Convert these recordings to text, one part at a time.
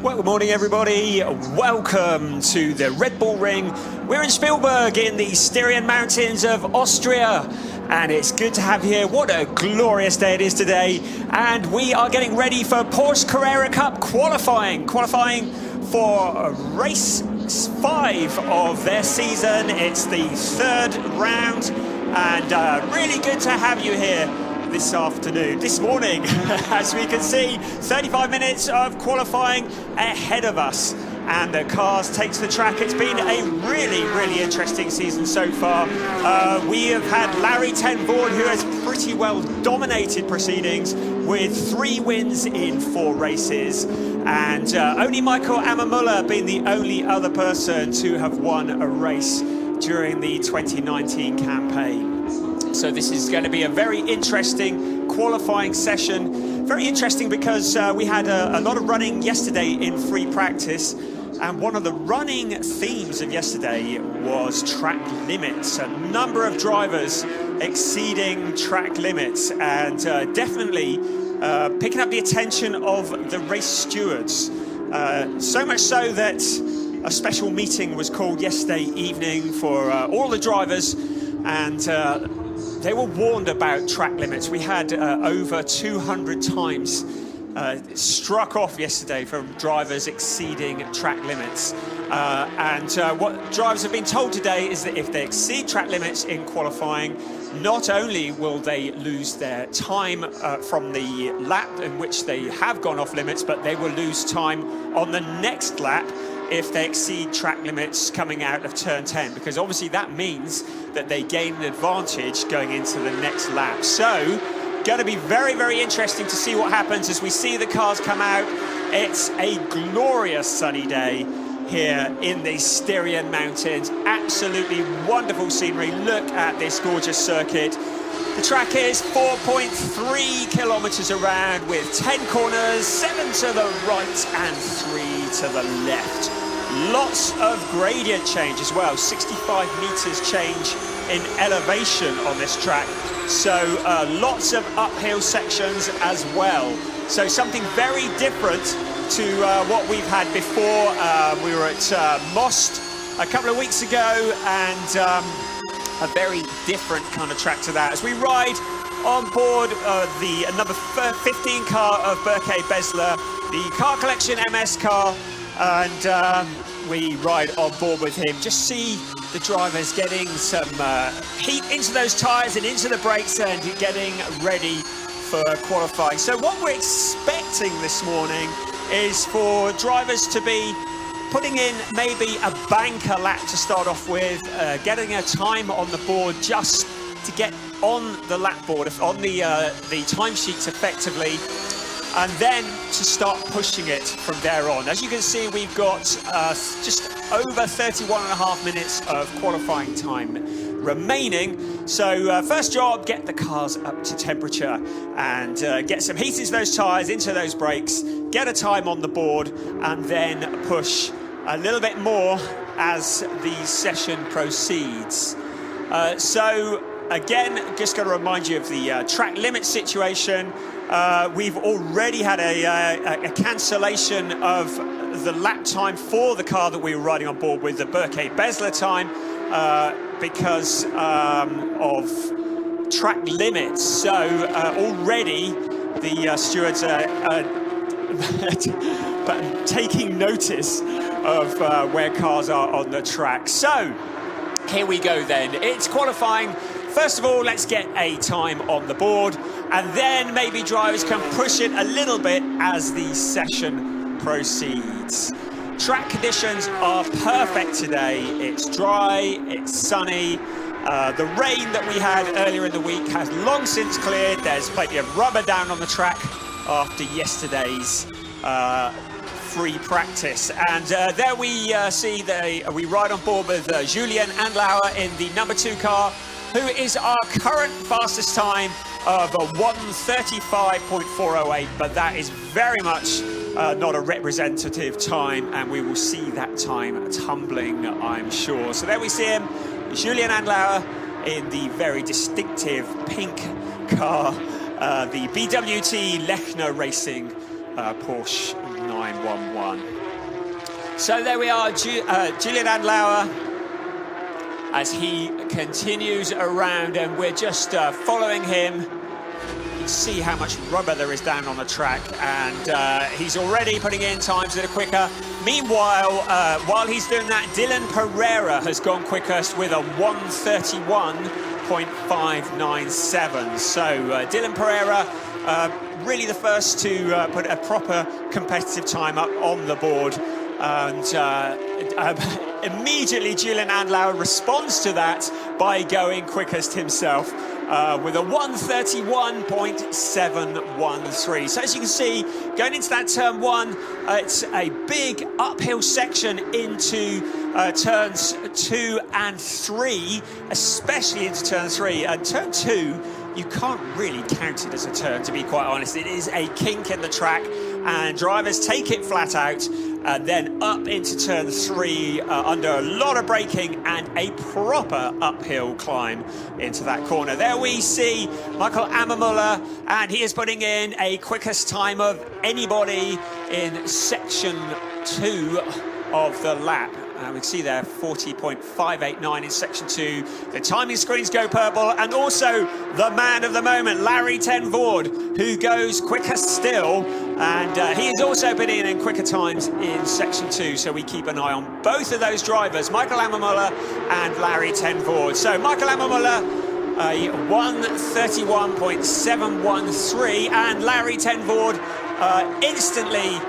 Well, good morning, everybody. Welcome to the Red Bull Ring. We're in Spielberg in the Styrian Mountains of Austria, and it's good to have you here. What a glorious day it is today. And we are getting ready for Porsche Carrera Cup qualifying for race 5 of their season. It's the 3rd round, and really good to have you here this morning. As we can see, 35 minutes of qualifying ahead of us, and the cars take to the track. It's been a really interesting season so far. We have had Larry Ten Voort, who has pretty well dominated proceedings with 3 wins in 4 races, and only Michael Ammermuller being the only other person to have won a race during the 2019 campaign. So this is going to be a very interesting qualifying session. Very interesting because we had a lot of running yesterday in free practice, and one of the running themes of yesterday was track limits. A number of drivers exceeding track limits, and definitely picking up the attention of the race stewards. So much so that a special meeting was called yesterday evening for all the drivers, and they were warned about track limits. We had over 200 times struck off yesterday from drivers exceeding track limits. And what drivers have been told today is that if they exceed track limits in qualifying, not only will they lose their time from the lap in which they have gone off limits, but they will lose time on the next lap if they exceed track limits coming out of turn 10, because obviously that means that they gain an advantage going into the next lap. So, going to be very interesting to see what happens as we see the cars come out. It's a glorious sunny day here in the Styrian Mountains. Absolutely wonderful scenery. Look at this gorgeous circuit. The track is 4.3 kilometers around with 10 corners, 7 to the right and 3 to the left. Lots of gradient change as well, 65 meters change in elevation on this track. So lots of uphill sections as well. So something very different to what we've had before. We were at Most a couple of weeks ago, and a very different kind of track to that. As we ride on board the number 15 car of Berke Besler, the Car Collection MS car, and we ride on board with him. Just see the drivers getting some heat into those tyres and into the brakes and getting ready for qualifying. So what we're expecting this morning is for drivers to be putting in maybe a banker lap to start off with, getting a time on the board just to get on the lap board, on the timesheets effectively, and then to start pushing it from there on. As you can see, we've got just over 31.5 minutes of qualifying time remaining. So first job, get the cars up to temperature and get some heat into those tyres, into those brakes, get a time on the board, and then push a little bit more as the session proceeds. So again, just going to remind you of the track limit situation. We've already had a cancellation of the lap time for the car that we were riding on board with, the Berke Besler time, because of track limits. So already the stewards are taking notice of where cars are on the track. So here we go then. It's qualifying. First of all, let's get a time on the board, and then maybe drivers can push it a little bit as the session proceeds. Track conditions are perfect today. It's dry, it's sunny. The rain that we had earlier in the week has long since cleared. There's plenty of rubber down on the track after yesterday's free practice. And there we see we ride on board with Julien Andlauer in the number 2 car, who is our current fastest time of 1:35.408, but that is very much not a representative time, and we will see that time tumbling, I'm sure. So there we see him, Julien Andlauer, in the very distinctive pink car, the BWT Lechner Racing Porsche 911. So there we are, Julian Andlauer, as he continues around, and we're just following him. You can see how much rubber there is down on the track, and he's already putting in times that are quicker. Meanwhile, while he's doing that, Dylan Pereira has gone quickest with a 1:31.597. So Dylan Pereira, really the first to put a proper competitive time up on the board. And immediately Julian Andlauer responds to that by going quickest himself with a 1:31.713. So as you can see, going into that turn one, it's a big uphill section into turns 2 and 3, especially into turn 3. And turn 2, you can't really count it as a turn, to be quite honest. It is a kink in the track, and drivers take it flat out, and then up into turn 3 under a lot of braking and a proper uphill climb into that corner. There we see Michael Ammermuller, and he is putting in a quickest time of anybody in section 2 of the lap. We can see there 40.589 in section 2. The timing screens go purple, and also the man of the moment, Larry ten Voord, who goes quicker still, and he has also been in quicker times in section 2. So we keep an eye on both of those drivers, Michael Ammermuller and Larry ten Voord. So Michael Ammermuller, 1:31.713, and Larry ten Voord instantly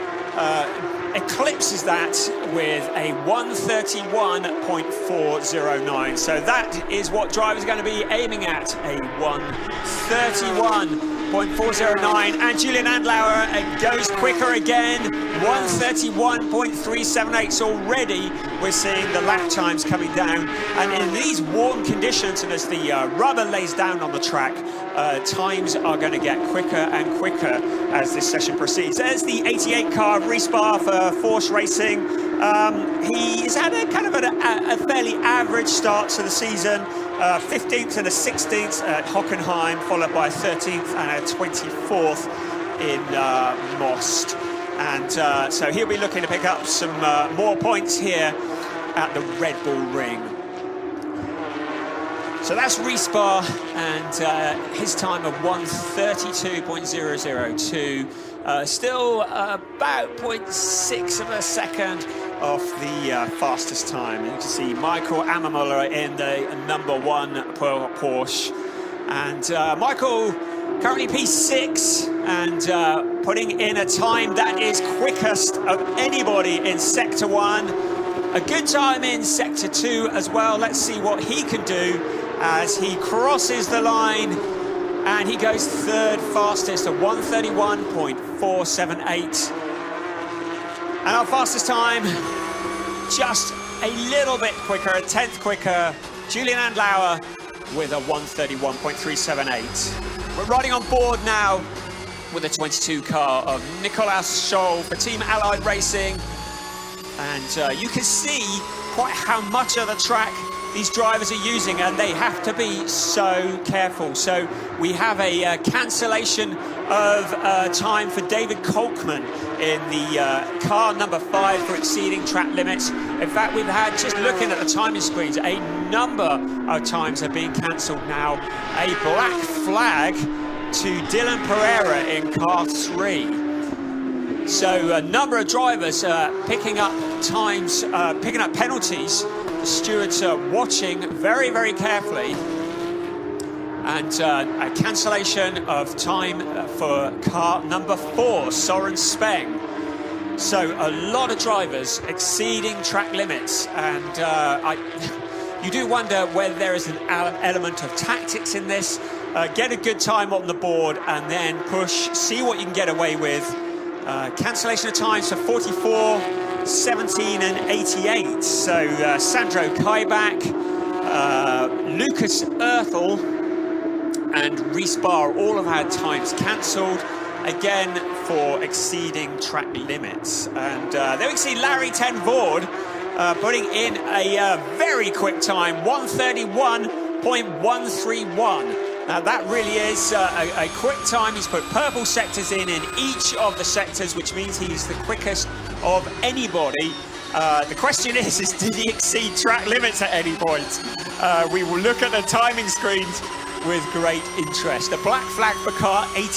eclipses that with a 1:31.409. So that is what drivers are going to be aiming at, a 1:31.409. And Julian Andlauer goes quicker again, 1:31.378. So already we're seeing the lap times coming down, and in these warm conditions, and as the rubber lays down on the track, times are going to get quicker and quicker as this session proceeds. There's the 88 car of Respar for Porsche Racing. He's had a kind of a fairly average start to the season. 15th and a 16th at Hockenheim, followed by a 13th and a 24th in Most. And so he'll be looking to pick up some more points here at the Red Bull Ring. So that's Respar, and his time of 1:32.002. Still about 0.6 of a second off the fastest time. You can see Michael Ammermuller in the #1 Porsche. And Michael currently P6, and putting in a time that is quickest of anybody in Sector 1. A good time in Sector 2 as well. Let's see what he can do as he crosses the line, and he goes third fastest at 1:31.478. And our fastest time, just a little bit quicker, a 10th quicker, Julian Andlauer with a 1:31.378. We're riding on board now with a 22 car of Nikolaus Scholl for Team Allied Racing, and you can see quite how much of the track these drivers are using, and they have to be so careful. So we have a cancellation of time for David Kolkman in the car #5 for exceeding track limits. In fact, we've had, just looking at the timing screens, a number of times have been cancelled now. A black flag to Dylan Pereira in car 3. So a number of drivers picking up times, picking up penalties. The stewards are watching very, very carefully. And a cancellation of time for car #4, Soren Speng. So a lot of drivers exceeding track limits, and you do wonder whether there is an element of tactics in this. Get a good time on the board and then push, see what you can get away with. Cancellation of times for 44, 17 and 88. So Sandro Kaibach, Lucas Erthel and Respar all have had times cancelled, again for exceeding track limits. And there we can see Larry ten Voord putting in a very quick time, 1:31.131. Now that really is a quick time. He's put purple sectors in each of the sectors, which means he's the quickest of anybody. The question is did he exceed track limits at any point? We will look at the timing screens with great interest. The black flag for car 88,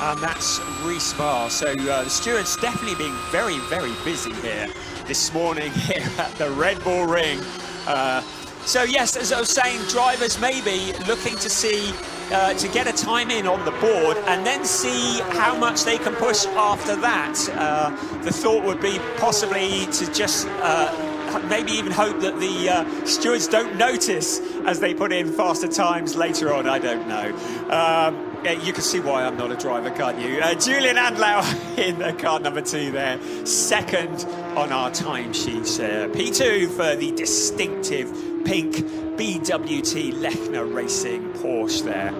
and that's Respar. So the stewards definitely being very, very busy here this morning here at the Red Bull Ring. So yes, as I was saying, drivers may be looking to see, to get a time in on the board and then see how much they can push after that. The thought would be possibly to just maybe even hope that the stewards don't notice as they put in faster times later on. I don't know. You can see why I'm not a driver, can't you? Julian Andlauer in car number 2 there, second on our timesheets. P2 for the distinctive pink BWT Lechner Racing Porsche there.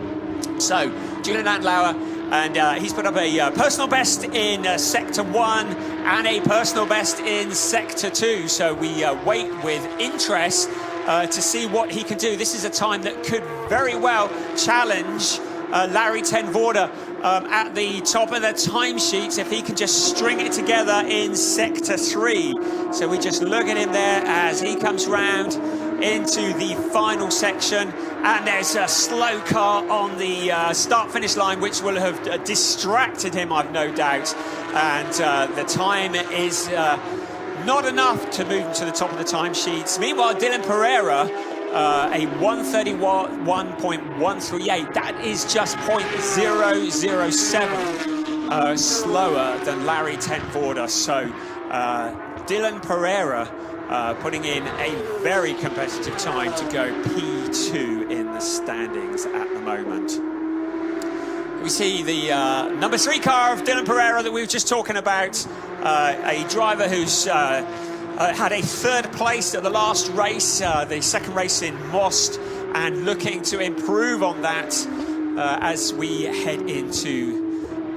So, Julian Andlauer, and he's put up a personal best in Sector 1 and a personal best in Sector 2. So we wait with interest to see what he can do. This is a time that could very well challenge Larry ten Voorde at the top of the timesheets if he can just string it together in Sector 3. So we just look at him there as he comes round into the final section, and there's a slow car on the start-finish line which will have distracted him, I've no doubt, and the time is not enough to move him to the top of the timesheets. Meanwhile, Dylan Pereira, a 131.138, that is just 0.007 slower than Larry ten Voorde. So Dylan Pereira putting in a very competitive time to go P2 in the standings at the moment. We see the number 3 car of Dylan Pereira that we were just talking about, a driver who's had a 3rd place at the last race, the 2nd race in Most, and looking to improve on that as we head into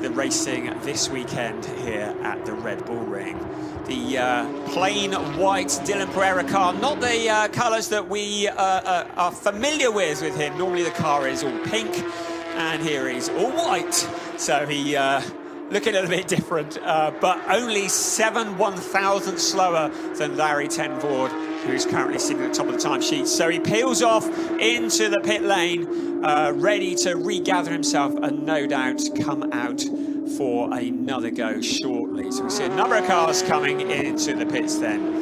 the racing this weekend here at the Red Bull Ring. The plain white Dylan Pereira car, not the colours that we are familiar with him. Normally the car is all pink, and here he's all white. So he looking a little bit different, but only 7/1000 slower than Larry ten Voorde, who's currently sitting at the top of the timesheet. So he peels off into the pit lane, ready to regather himself and no doubt come out for another go shortly. So we see a number of cars coming into the pits then.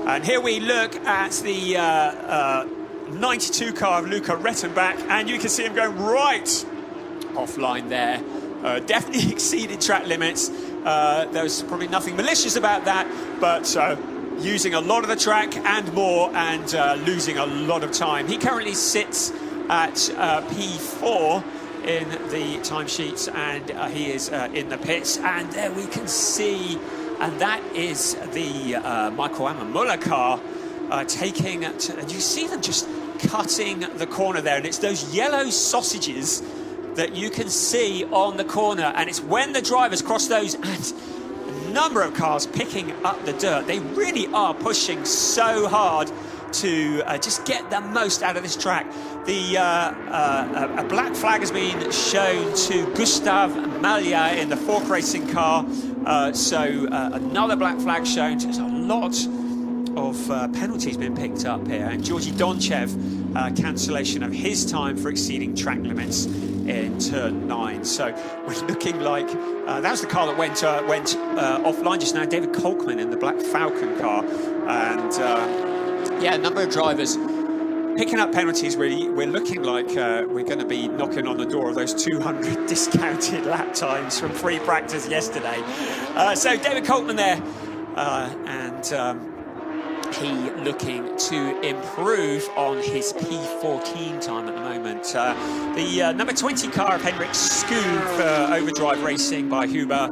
And here we look at the 92 car of Luca Rettenbach, and you can see him going right offline there. Definitely exceeded track limits. There was probably nothing malicious about that, but using a lot of the track and more, and losing a lot of time. He currently sits at P4 in the timesheets, and he is in the pits. And there we can see, and that is the Michael Ammermuller car taking it, and you see them just cutting the corner there, and it's those yellow sausages that you can see on the corner, and it's when the drivers cross those, and a number of cars picking up the dirt. They really are pushing so hard to just get the most out of this track. The a black flag has been shown to Gustav Malja in the Fork Racing car, so another black flag shown. There's a lot of penalties being picked up here, and Georgi Donchev, cancellation of his time for exceeding track limits in turn 9. So we're looking like that was the car that went offline just now. David Kolkman in the Black Falcon car, and yeah, a number of drivers picking up penalties. Really, we're looking like we're going to be knocking on the door of those 200 discounted lap times from free practice yesterday. So David Kolkman there, and he looking to improve on his P14 time at the moment. The number 20 car of Henrik Skog for Overdrive Racing by Huber,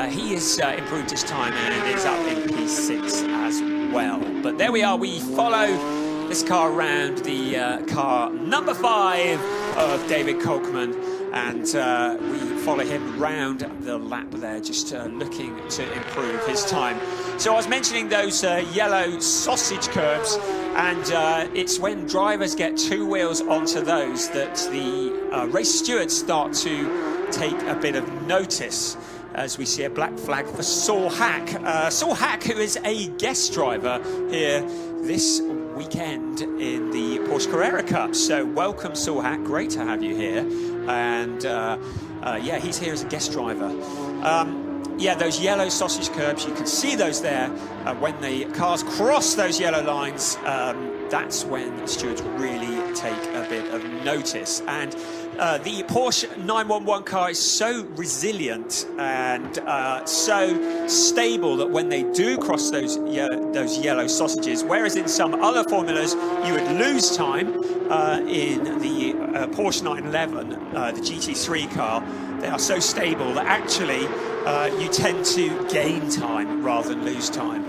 he has improved his time and is up in P6 as well. But there we are, we follow this car around, the car number 5 of David Kolkman, and we follow him round the lap there, just looking to improve his time. So I was mentioning those yellow sausage curbs. And it's when drivers get two wheels onto those that the race stewards start to take a bit of notice, as we see a black flag for Saul Hack. Saul Hack, who is a guest driver here this weekend in the Porsche Carrera Cup. So welcome, Saul Hack. Great to have you here. And yeah, he's here as a guest driver. Yeah, those yellow sausage curbs, you can see those there. When the cars cross those yellow lines, that's when stewards really take a bit of notice. And the Porsche 911 car is so resilient and so stable that when they do cross those yellow sausages, whereas in some other formulas you would lose time, in the Porsche 911, the GT3 car, they are so stable that actually you tend to gain time rather than lose time.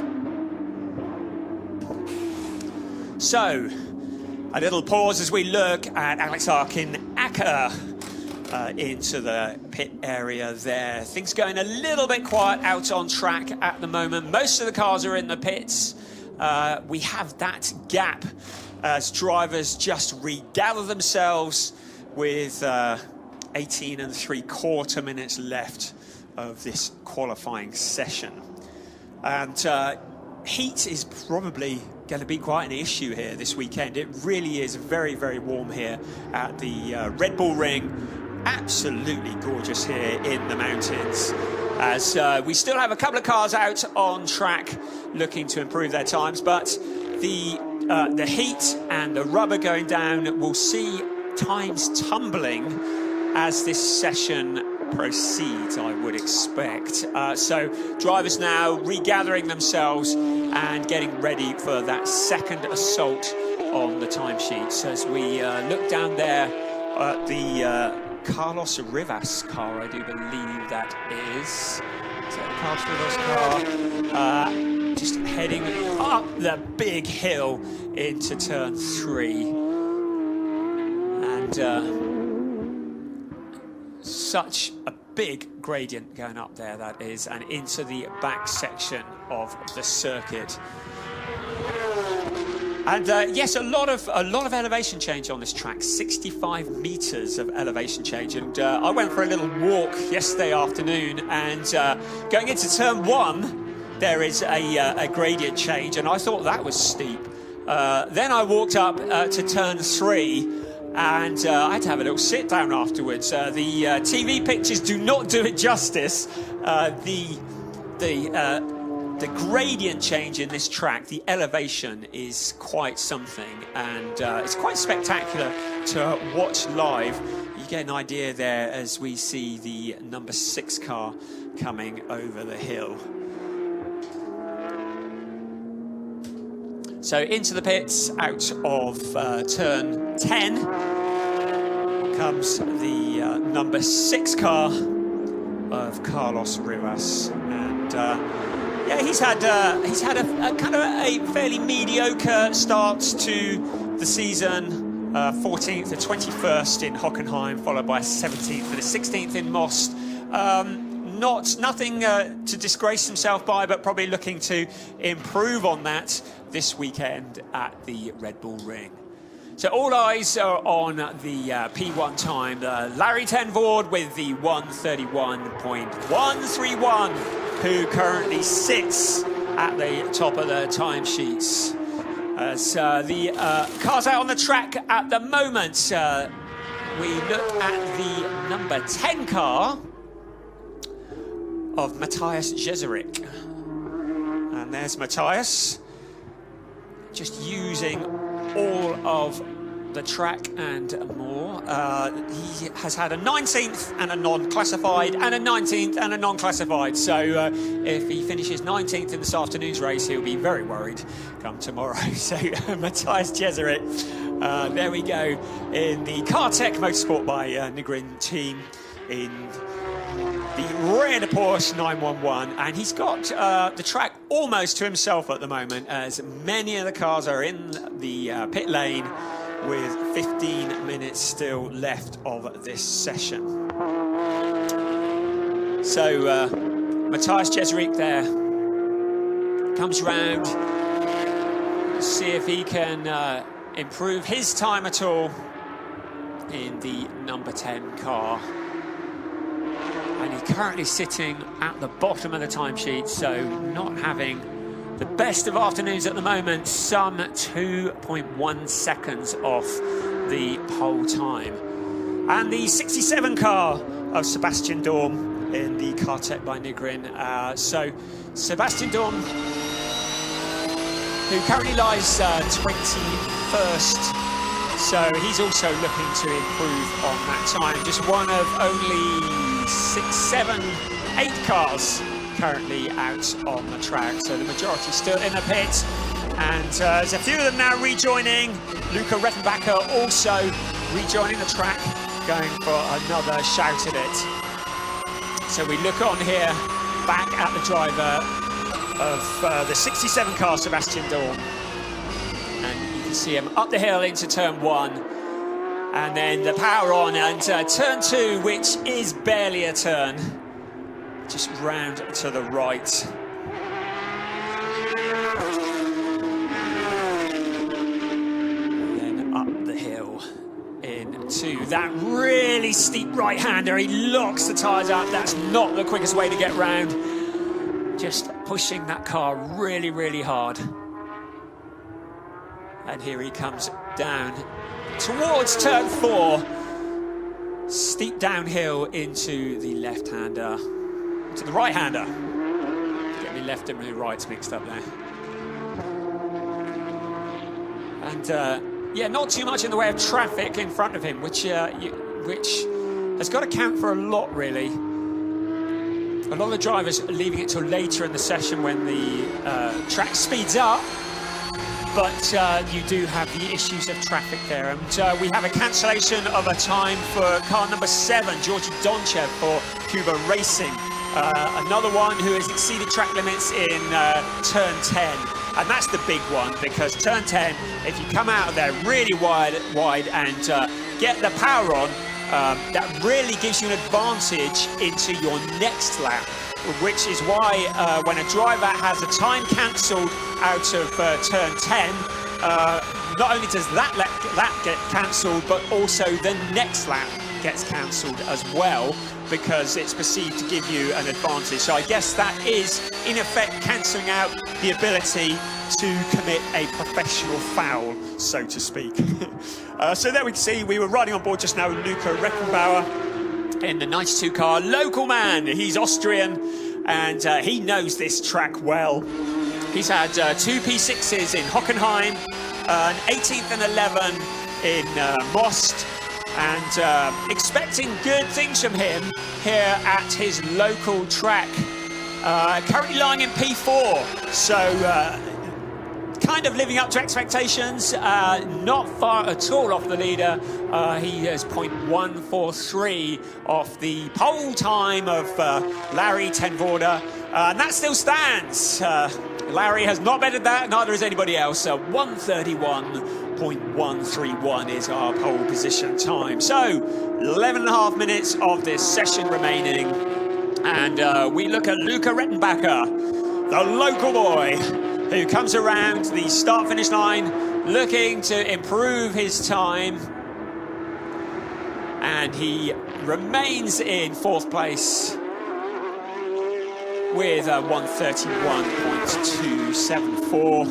So, a little pause as we look at Alex Arkin-Acker into the pit area there. Things going a little bit quiet out on track at the moment. Most of the cars are in the pits. We have that gap as drivers just regather themselves with 18 3/4 minutes left of this qualifying session. And heat is probably going to be quite an issue here this weekend. It really is very, very warm here at the Red Bull Ring. Absolutely gorgeous here in the mountains, as we still have a couple of cars out on track looking to improve their times, but the heat and the rubber going down will see times tumbling as this session proceeds, I would expect. So drivers now regathering themselves and getting ready for that second assault on the timesheets, as we look down there at the Carlos Rivas car, I do believe that is. Is that Carlos Rivas car? Just heading up the big hill into turn 3. And such a big gradient going up there, that is, and into the back section of the circuit. And yes, a lot of elevation change on this track. 65 meters of elevation change. And I went for a little walk yesterday afternoon, and going into turn 1, there is a gradient change, and I thought that was steep. Then I walked up to turn 3, and I had to have a little sit down afterwards. The TV pictures do not do it justice. The gradient change in this track, the elevation, is quite something, and it's quite spectacular to watch live. You get an idea there as we see the number 6 car coming over the hill. So into the pits, out of turn 10, comes the number 6 car of Carlos Rivas, and yeah, he's had a kind of a fairly mediocre start to the season. 14th and 21st in Hockenheim, followed by 17th and a 16th in Most. Nothing to disgrace himself by, but probably looking to improve on that this weekend at the Red Bull Ring. So all eyes are on the P1 time. Larry Tenvoord with the 1:31.131, who currently sits at the top of the timesheets. As the cars out on the track at the moment, we look at the number 10 car of Matthias Jeserik. And there's Matthias, just using all of the track and more. He has had a 19th and a non-classified, and a 19th and a non-classified. So if he finishes 19th in this afternoon's race, he'll be very worried come tomorrow. So Matthias Jeserik, there we go, in the Cartech Motorsport by Nygren team in the red Porsche 911, and he's got the track almost to himself at the moment, as many of the cars are in the pit lane with 15 minutes still left of this session. So Matthias Jeserik there comes round see if he can improve his time at all in the number 10 car. And he's currently sitting at the bottom of the timesheet, so not having the best of afternoons at the moment, some 2.1 seconds off the pole time. And the 67 car of Sebastian Dorm in the Kartek by Nigrin. So Sebastian Dorm, who currently lies 21st, so he's also looking to improve on that time. Just one of only 6, 7, 8 cars currently out on the track, so the majority still in the pit. And there's a few of them now rejoining. Luca Rettenbacher also rejoining the track, going for another shout at it. So we look on here, back at the driver of the 67 car, Sebastian Dorn. And you can see him up the hill into turn 1. And then the power on, and turn 2, which is barely a turn. Just round to the right. And then up the hill into that really steep right-hander. He locks the tyres up. That's not the quickest way to get round. Just pushing that car really, really hard. And here he comes down towards turn 4. Steep downhill into the left-hander. To the right-hander. Get me left and me rights mixed up there. And yeah, not too much in the way of traffic in front of him, which has got to count for a lot, really. A lot of the drivers are leaving it till later in the session when the track speeds up. But you do have the issues of traffic there. And we have a cancellation of a time for car number 7, Georgi Donchev for Cuba Racing. Another one who has exceeded track limits in turn 10. And that's the big one, because turn 10, if you come out of there really wide and get the power on, that really gives you an advantage into your next lap. Which is why when a driver has a time cancelled out of turn 10, not only does that lap get cancelled, but also the next lap gets cancelled as well, because it's perceived to give you an advantage. So I guess that is, in effect, cancelling out the ability to commit a professional foul, so to speak. So there we can see, we were riding on board just now with Luca Rettenbauer in the 92 car. Local man, he's Austrian, and he knows this track well. He's had 2 P6s in Hockenheim, an 18th and 11 in Most, and expecting good things from him here at his local track. Currently lying in P4, so kind of living up to expectations, not far at all off the leader. He is 0.143 off the pole time of Larry Tenvorda, and that still stands. Larry has not bettered that, neither has anybody else. 1:31.131 is our pole position time. So 11.5 minutes of this session remaining, and we look at Luca Rettenbacher, the local boy, who comes around the start-finish line looking to improve his time. And he remains in 4th place with a 1:31.274.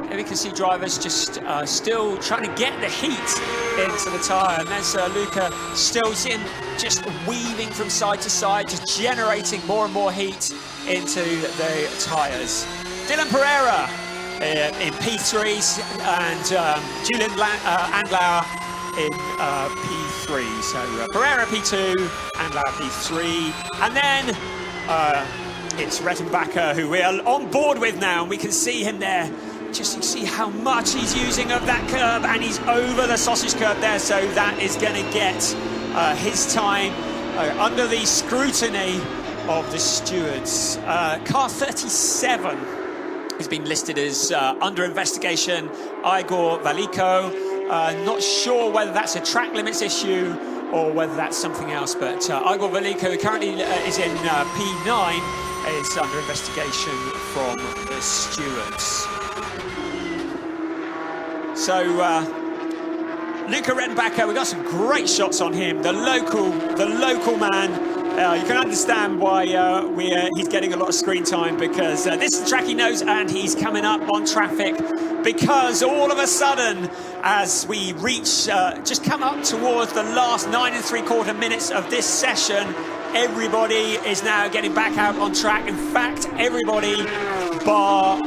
And we can see drivers just still trying to get the heat into the tyre. And there's Luca still in, just weaving from side to side, just generating more and more heat into the tyres. Dylan Pereira in P3, and Julian Andlauer in P3. So Pereira P2, Andlauer P3, and then it's Rettenbacher, who we are on board with now, and we can see him there. Just you see how much he's using of that curb, and he's over the sausage curb there, so that is going to get his time under the scrutiny of the stewards. Car 37 has been listed as under investigation. Igor Valiko. Not sure whether that's a track limits issue or whether that's something else, but Igor Valiko currently is in P9. is under investigation from the stewards. So Luca Rettenbacher, we got some great shots on him. The local man. You can understand why he's getting a lot of screen time, because this is the track he knows, and he's coming up on traffic because all of a sudden, as we reach, just come up towards the last 9 3/4 minutes of this session, everybody is now getting back out on track. In fact, everybody bar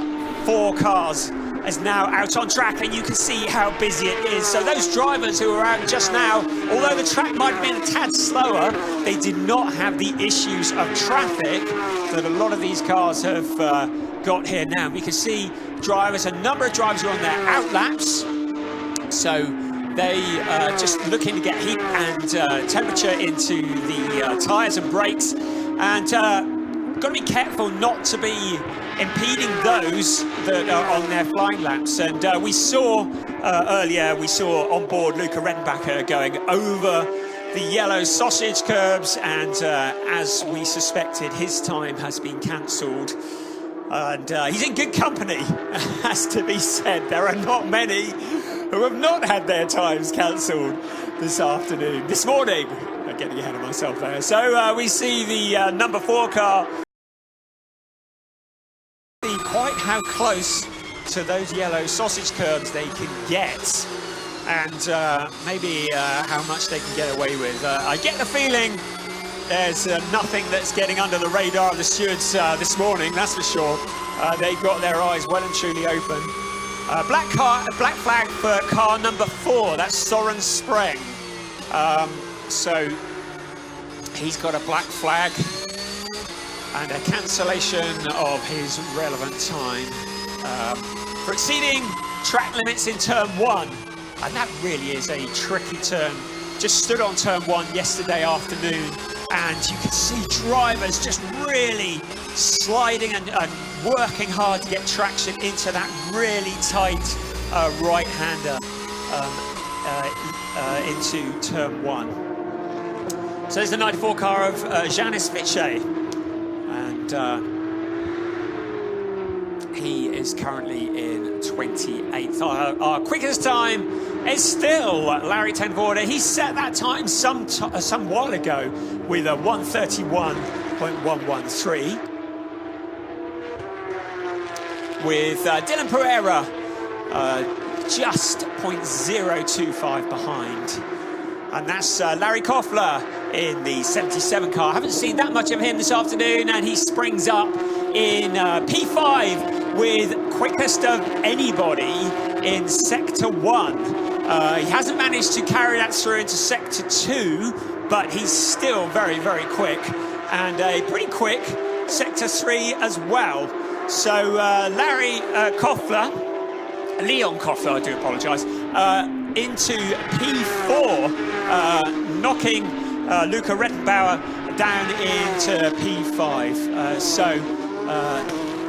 4 cars is now out on track, and you can see how busy it is. So those drivers who are out just now, although the track might have been a tad slower, they did not have the issues of traffic that a lot of these cars have got here now. We can see drivers, a number of drivers are on their out laps, so they just looking to get heat and temperature into the tyres and brakes, and got to be careful not to be impeding those that are on their flying laps. And we saw earlier, on board Luca Rettenbacher going over the yellow sausage curbs, and as we suspected, his time has been cancelled. And he's in good company, has to be said. There are not many who have not had their times cancelled this morning. I'm getting ahead of myself there. So we see the number 4 car. Quite how close to those yellow sausage curbs they can get, and maybe how much they can get away with. I get the feeling there's nothing that's getting under the radar of the stewards this morning, that's for sure. They got their eyes well and truly open. Black flag for car number 4, that's Soren Spreng. So he's got a black flag and a cancellation of his relevant time for exceeding track limits in turn 1. And that really is a tricky turn. Just stood on turn 1 yesterday afternoon, and you can see drivers just really sliding and working hard to get traction into that really tight right-hander into turn 1. So there's the 94 car of Janis Vichet. He is currently in 28th. Our quickest time is still Larry ten Voorde. He set that time some while ago with a 1:31.113. With Dylan Pereira just 0.025 behind. And that's Larry Koffler in the 77 car. Haven't seen that much of him this afternoon, and he springs up in P5 with quickest of anybody in Sector 1. He hasn't managed to carry that through into Sector 2, but he's still very, very quick, and a pretty quick Sector 3 as well. So Leon Koffler, I do apologise, into P4, knocking Luca Rettenbauer down into P5.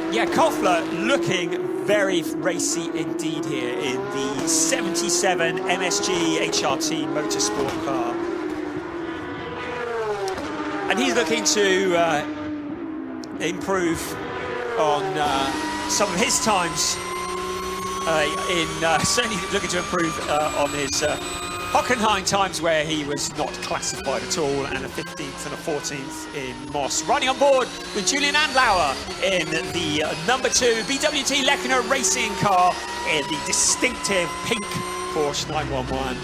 Yeah, Koffler looking very racy indeed here in the 77 MSG HRT Motorsport car. And he's looking to improve on some of his times. Certainly looking to improve on his Hockenheim times, where he was not classified at all, and a 15th and a 14th in Moss. Riding on board with Julian Andlauer in the number 2 BWT Lechner racing car in the distinctive pink Porsche 911.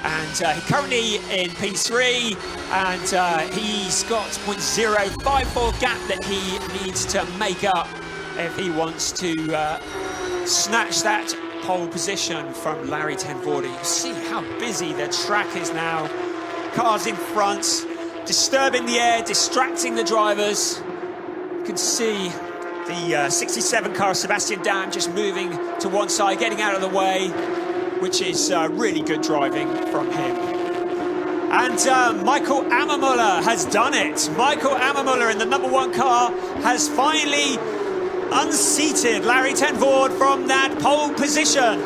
And currently in P3, and he's got 0.054 gap that he needs to make up if he wants to snatch that pole position from Larry ten Voorde. You see how busy the track is now. Cars in front, disturbing the air, distracting the drivers. You can see the 67 car, Sebastian Dam, just moving to one side, getting out of the way, which is really good driving from him. And Michael Ammermuller has done it. Michael Ammermuller in the number 1 car has finally unseated Larry ten Voorde from that pole position.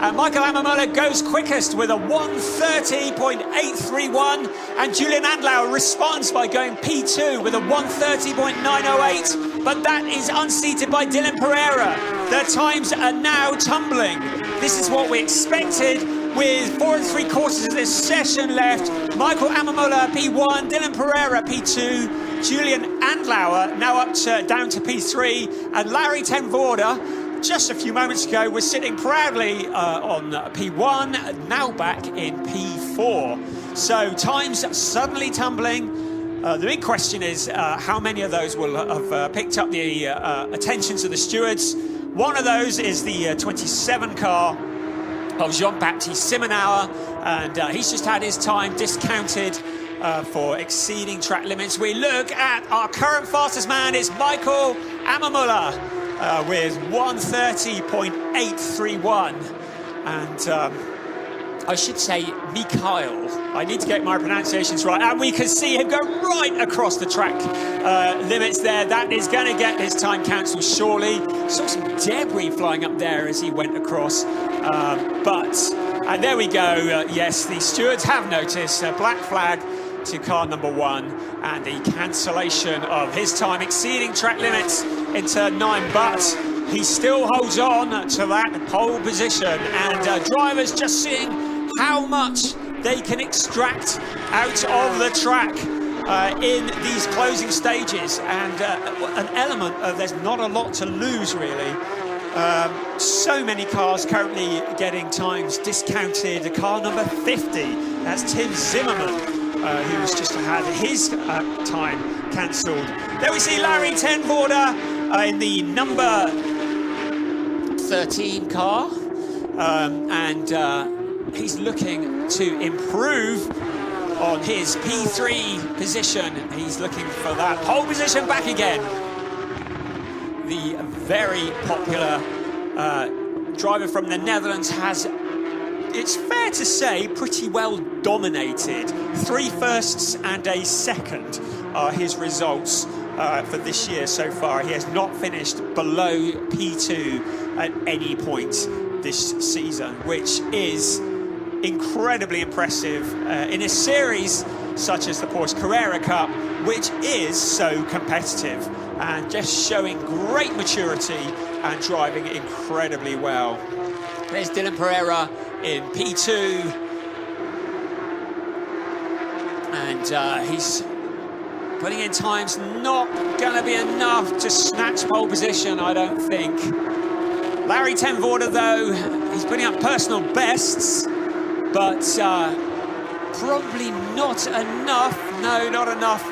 And Michael Ammermuller goes quickest with a 1:30.831, and Julian Andlauer responds by going P2 with a 1:30.908. but that is unseated by Dylan Pereira. The times are now tumbling. This is what we expected with 4 3/4 of this session left. Michael Ammermuller, P1, Dylan Pereira, P2, Julian Andlauer now down to P3, and Larry ten Voorde, just a few moments ago, was sitting proudly on P1, now back in P4. So times suddenly tumbling. The big question is how many of those will have picked up the attentions of the stewards. One of those is the 27 car of Jean-Baptiste Simonauer, and he's just had his time discounted for exceeding track limits. We look at our current fastest man, it's Michael Ammermuller with 1:30.831, and I should say Mikhail. I need to get my pronunciations right. And we can see him go right across the track limits there. That is going to get his time cancelled surely. Saw some debris flying up there as he went across. And there we go. Yes, the stewards have noticed a black flag to car number 1 and the cancellation of his time exceeding track limits in turn 9. But he still holds on to that pole position, and drivers just seeing how much they can extract out of the track in these closing stages, and an element of there's not a lot to lose really. So many cars currently getting times discounted. Car number 50, that's Tim Zimmerman, who's just had his time cancelled. There we see Larry ten Voorde in the number 13 car, and he's looking to improve on his P3 position. He's looking for that pole position back again. The very popular driver from the Netherlands has, it's fair to say, pretty well dominated. 3 firsts and a second are his results for this year so far. He has not finished below P2 at any point this season, which is incredibly impressive in a series such as the Porsche Carrera Cup, which is so competitive, and just showing great maturity and driving incredibly well. There's Dylan Pereira in P2, and he's putting in times not going to be enough to snatch pole position, I don't think. Larry ten Voorde, though, he's putting up personal bests, but probably not enough. No, not enough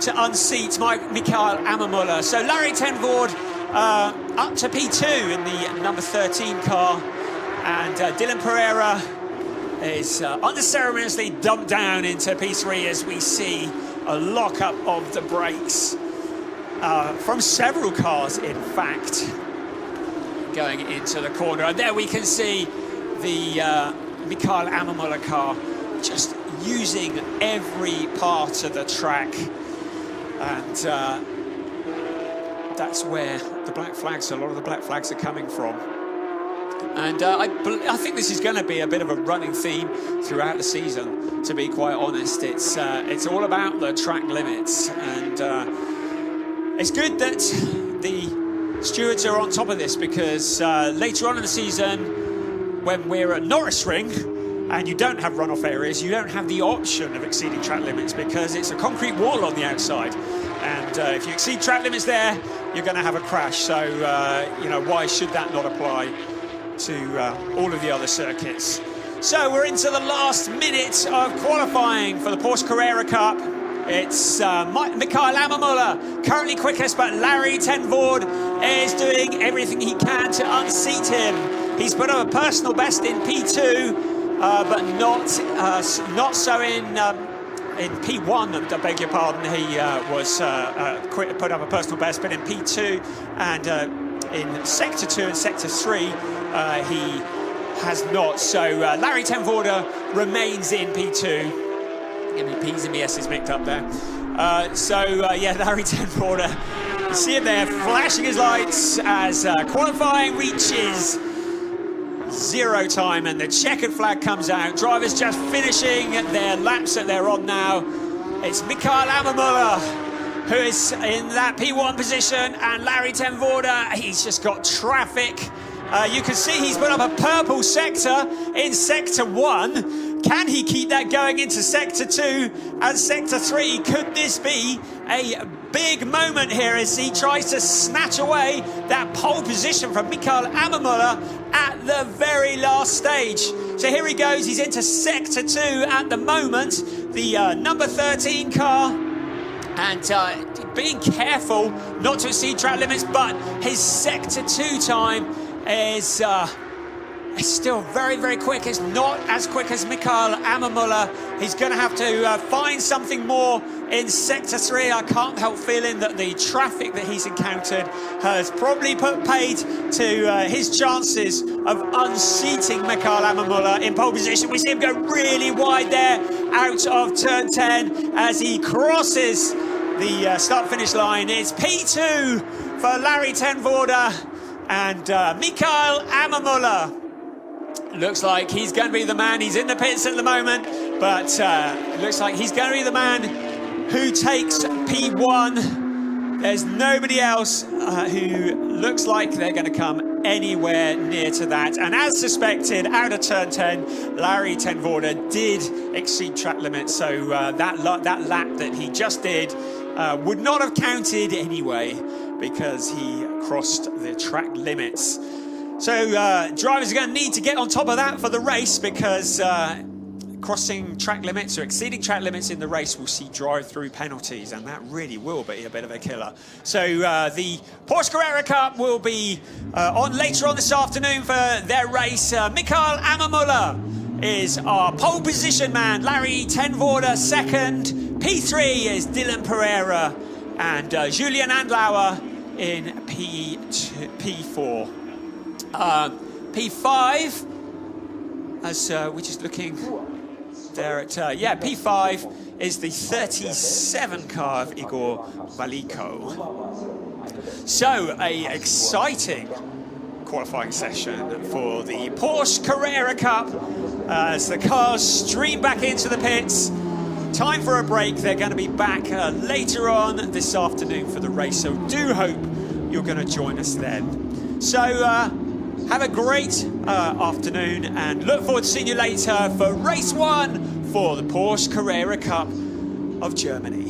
to unseat Michael Ammermuller. So Larry ten Voorde up to P2 in the number 13 car, and Dylan Pereira is unceremoniously dumped down into P3 as we see a lock-up of the brakes from several cars, in fact, going into the corner. And there we can see the Michael Ammermuller car just using every part of the track, and that's where the black flags, a lot of the black flags are coming from. And I think this is going to be a bit of a running theme throughout the season, to be quite honest. It's all about the track limits, and it's good that the stewards are on top of this, because later on in the season, when we're at Norrisring and you don't have runoff areas, you don't have the option of exceeding track limits, because it's a concrete wall on the outside, and if you exceed track limits there, you're going to have a crash. So you know, why should that not apply to all of the other circuits? So we're into the last minute of qualifying for the Porsche Carrera Cup. It's Michael Ammermuller currently quickest, but Larry ten Voorde is doing everything he can to unseat him. He's put up a personal best in P2, but not so in P1. I beg your pardon. He put up a personal best, but in P2 and in Sector 2 and Sector 3, he has not. So Larry ten Voorde remains in P2. Get me P's and S's mixed up there. Yeah, Larry ten Voorde, you see him there flashing his lights as qualifying reaches 0 time and the checkered flag comes out. Drivers just finishing their laps that they're on now. It's Michael Ammermuller who is in that P1 position, and Larry ten Voorde, he's just got traffic. You can see he's put up a purple sector in Sector 1. Can he keep that going into Sector 2 and Sector 3? Could this be a big moment here as he tries to snatch away that pole position from Mikael Ammermuller at the very last stage? So here he goes, he's into Sector 2 at the moment, the number 13 car. And being careful not to exceed track limits, but his Sector 2 time is still very, very quick. It's not as quick as Mikael Ammermuller. He's going to have to find something more in Sector 3. I can't help feeling that the traffic that he's encountered has probably put paid to his chances of unseating Mikael Ammermuller in pole position. We see him go really wide there out of turn 10 as he crosses the start-finish line. It's P2 for Larry ten Voorde, and Mikael Ammermuller looks like he's going to be the man. He's in the pits at the moment, but looks like he's going to be the man who takes P1. There's nobody else who looks like they're going to come anywhere near to that. And as suspected, out of turn 10, Larry ten Voorde did exceed track limits. So that lap that he just did would not have counted anyway, because he crossed the track limits. So drivers are going to need to get on top of that for the race, because crossing track limits or exceeding track limits in the race will see drive-through penalties, and that really will be a bit of a killer. So the Porsche Carrera Cup will be on later on this afternoon for their race. Mikael Ammermuller is our pole position man. Larry ten Voorde second. P3 is Dylan Pereira and Julian Andlauer in P4. P5, as we're just looking there at, P5 is the 37 car of Igor Valiko. So, a exciting qualifying session for the Porsche Carrera Cup as the cars stream back into the pits. Time for a break. They're going to be back later on this afternoon for the race, so do hope you're going to join us then. So have a great afternoon, and look forward to seeing you later for race 1 for the Porsche Carrera Cup of Germany.